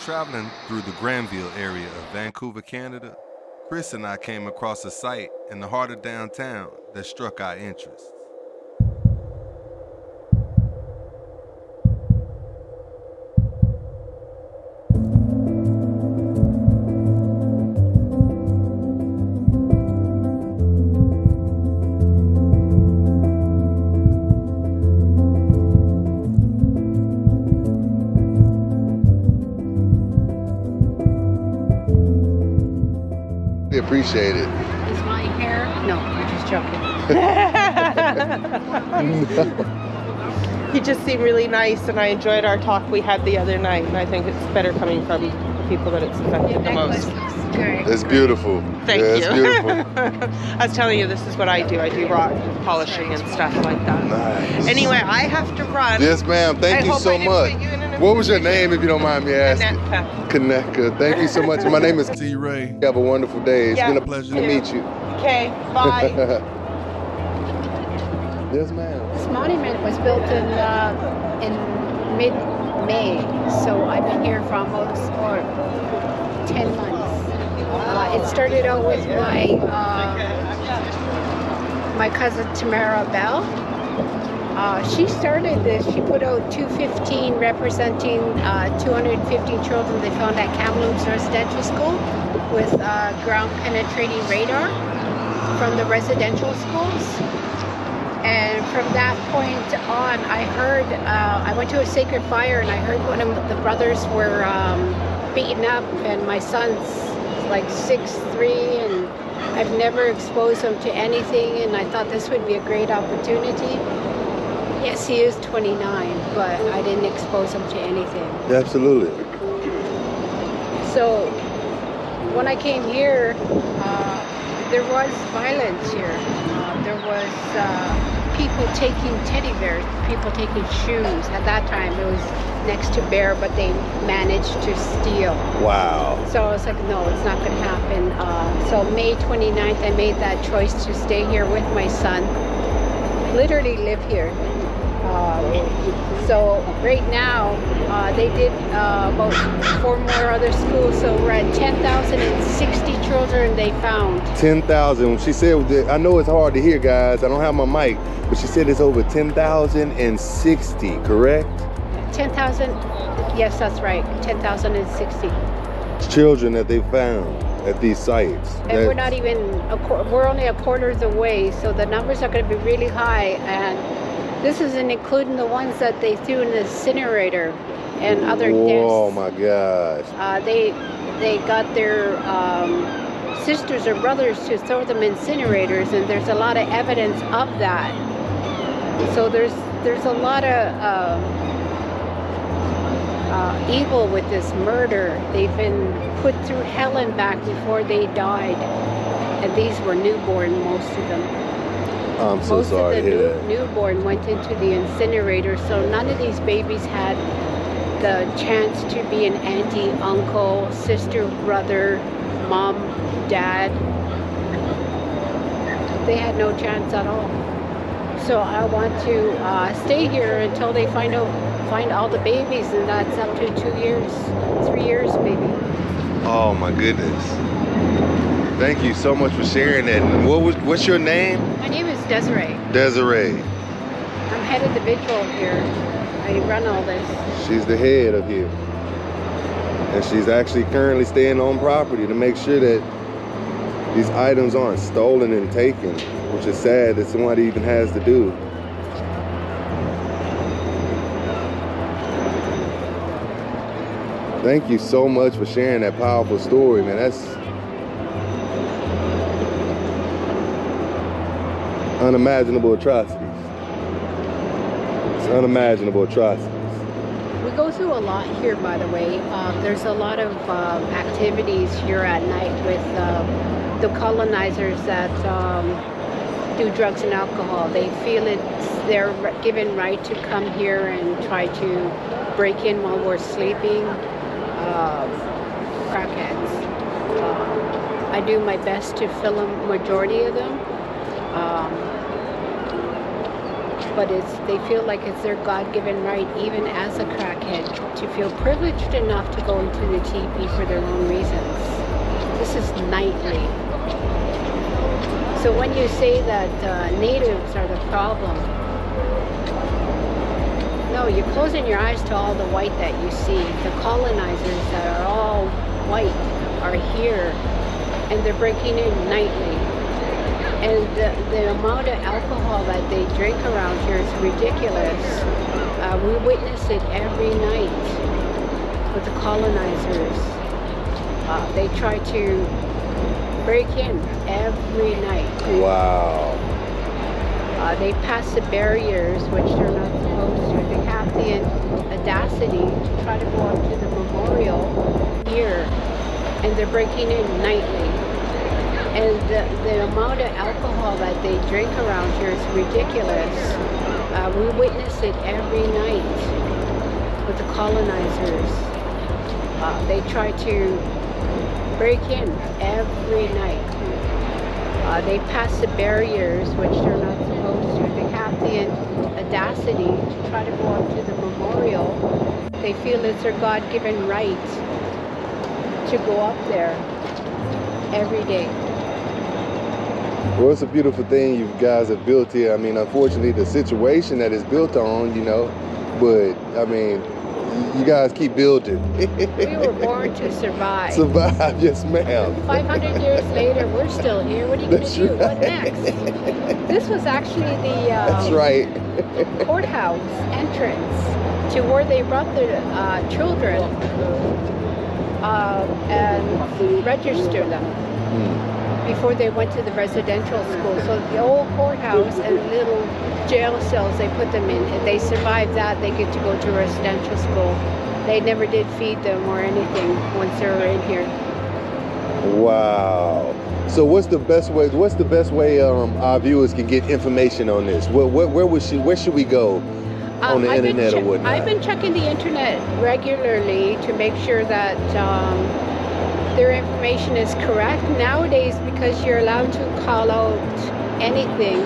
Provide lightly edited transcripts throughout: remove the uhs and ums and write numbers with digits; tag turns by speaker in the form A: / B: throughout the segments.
A: traveling through the Granville area of Vancouver, Canada, Chris and I came across a site in the heart of downtown that struck our interest.
B: Appreciate it.
C: Is my hair? No, I'm just joking.
D: He just seemed really nice, and I enjoyed our talk we had the other night, and I think it's better coming from the people that it's affected the most.
B: It's beautiful.
D: Thank you.
B: It's beautiful.
D: I was telling you, this is what I do. I do rock polishing and stuff like that.
B: Nice.
D: Anyway, I have to run.
B: Yes, ma'am. Thank you so much. What was your name, if you don't mind me asking? Kaneka. Thank you so much. My name is
A: T. Ray.
B: Have a wonderful day. It's been a
A: pleasure
B: to meet you.
D: Okay, bye.
B: Yes, ma'am.
C: This monument was built in mid-May, so I've been here for almost 10 months. It started out with my cousin Tamara Bell. She started this. She put out 215 representing 215 children they found at Kamloops Residential School with ground penetrating radar from the residential schools. And from that point on, I heard, I went to a sacred fire and I heard one of the brothers were beaten up, and my son's like 6'3", and I've never exposed him to anything, and I thought this would be a great opportunity. Yes, he is 29, but I didn't expose him to anything.
B: Absolutely.
C: So when I came here, there was violence here. There was people taking teddy bears, people taking shoes. At that time, it was next to bear, but they managed to steal.
B: Wow.
C: So I was like, no, it's not going to happen. So May 29th, I made that choice to stay here with my son. Literally live here. So right now, they did about 4 more other schools, so we're at 10,060 children they found.
B: 10,000. She said, I know it's hard to hear, guys. I don't have my mic, but she said it's over 10,060, correct?
C: 10,000, yes, that's right, 10,060.
B: Children that they found at these sites.
C: And we're not even, we're only a quarters away, so the numbers are going to be really high, and this isn't including the ones that they threw in the incinerator and other deaths.
B: Oh my gosh.
C: They got their sisters or brothers to throw them in incinerators, and there's a lot of evidence of that. So there's a lot of evil with this murder. They've been put through hell and back before they died, and these were newborn, most of them.
B: I'm so sorry to hear that.
C: Most of the newborn went into the incinerator, so none of these babies had the chance to be an auntie, uncle, sister, brother, mom, dad. They had no chance at all. So I want to stay here until they find all the babies, and that's up to 2 years, 3 years maybe.
B: Oh my goodness. Thank you so much for sharing that. What's your name?
C: My name is Desiree.
B: Desiree.
C: I'm head of the vigil here. I run all this.
B: She's the head of here. And she's actually currently staying on property to make sure that these items aren't stolen and taken, which is sad that somebody even has to do. Thank you so much for sharing that powerful story, man. That's unimaginable atrocities. It's unimaginable atrocities.
C: We go through a lot here, by the way. There's a lot of activities here at night with the colonizers that do drugs and alcohol. They feel it's their given right to come here and try to break in while we're sleeping. Crackheads. I do my best to film majority of them. but they feel like it's their God-given right, even as a crackhead, to feel privileged enough to go into the teepee for their own reasons. This is nightly. So when you say that natives are the problem, no, you're closing your eyes to all the white that you see. The colonizers that are all white are here, and they're breaking in nightly. And the amount of alcohol that they drink around here is ridiculous. We witness it every night with the colonizers. They try to break in every night.
B: Wow.
C: They pass the barriers, which they're not supposed to. They have the audacity to try to go up to the memorial here, and they're breaking in nightly. And the amount of alcohol that they drink around here is ridiculous. We witness it every night with the colonizers. They try to break in every night. They pass the barriers, which they're not supposed to. They have the audacity to try to go up to the memorial. They feel it's their God-given right to go up there every day.
B: Well, it's a beautiful thing you guys have built here. I mean, unfortunately, the situation that it's built on, you know, but I mean, you guys keep building.
C: We were born to survive.
B: Survive, yes, ma'am.
C: 500 years later, we're still here. What are you going to do?
B: Right.
C: What next? This was actually the
B: That's right.
C: courthouse entrance to where they brought the children and register them before they went to the residential school. So the old courthouse and little jail cells they put them in, and they survived that. They get to go to residential school. They never did feed them or anything once they were in here.
B: Wow. So what's the best way? What's the best way our viewers can get information on this? Where should we go on the internet or whatnot?
C: I've been checking the internet regularly to make sure that their information is correct. Nowadays, because you're allowed to call out anything,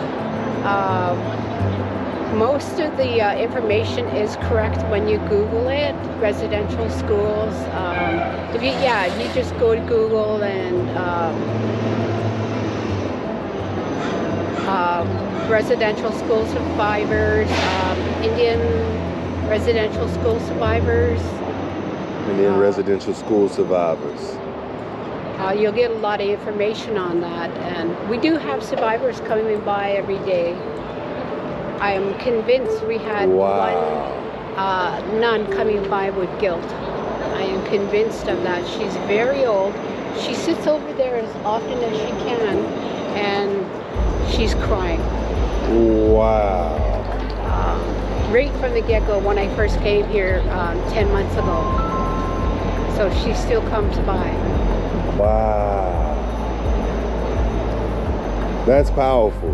C: most of the information is correct when you Google it. Residential schools. If you just go to Google and residential school survivors, Indian residential school survivors.
B: Indian residential school survivors.
C: You'll get a lot of information on that, and we do have survivors coming by every day. I am convinced we had one nun coming by with guilt. I am convinced of that. She's very old. She sits over there as often as she can, and she's crying.
B: Wow.
C: Right from the get-go when I first came here 10 months ago. So she still comes by.
B: Wow. That's powerful.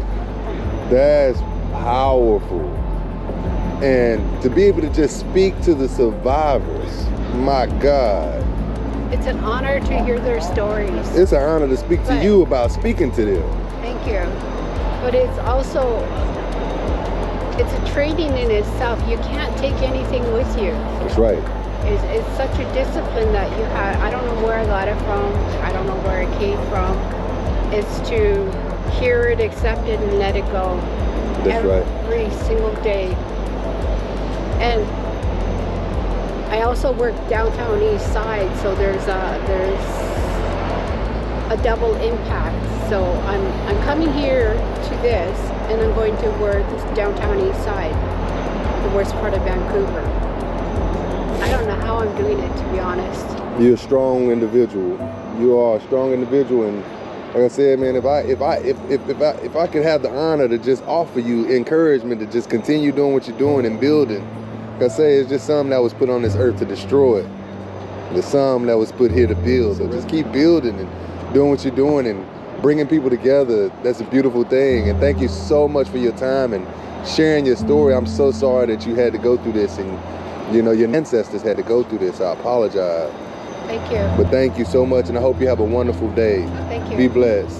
B: That's powerful. And to be able to just speak to the survivors, my God.
C: It's an honor to hear their stories.
B: It's an honor to speak to you about speaking to them.
C: Thank you. But it's also, it's a training in itself. You can't take anything with you.
B: That's right.
C: It's such a discipline that you have. I don't know where I got it from. I don't know where it came from. It's to hear it, accept it, and let it go.
B: That's right.
C: Every single day. And I also work downtown east side, so there's a double impact. So I'm coming here to this, and I'm going to work downtown east side, the worst part of Vancouver. I don't know how I'm doing it, to be honest.
B: You're a strong individual. You are a strong individual, and like I said, man, if I could have the honor to just offer you encouragement to just continue doing what you're doing and building, like I say, it's just something that was put on this earth to destroy. There's some that was put here to build. So just keep building and doing what you're doing and bringing people together. That's a beautiful thing. And thank you so much for your time and sharing your story. I'm so sorry that you had to go through this, and you know, your ancestors had to go through this. I apologize.
C: Thank you.
B: But thank you so much, and I hope you have a wonderful day.
C: Thank you.
B: Be blessed.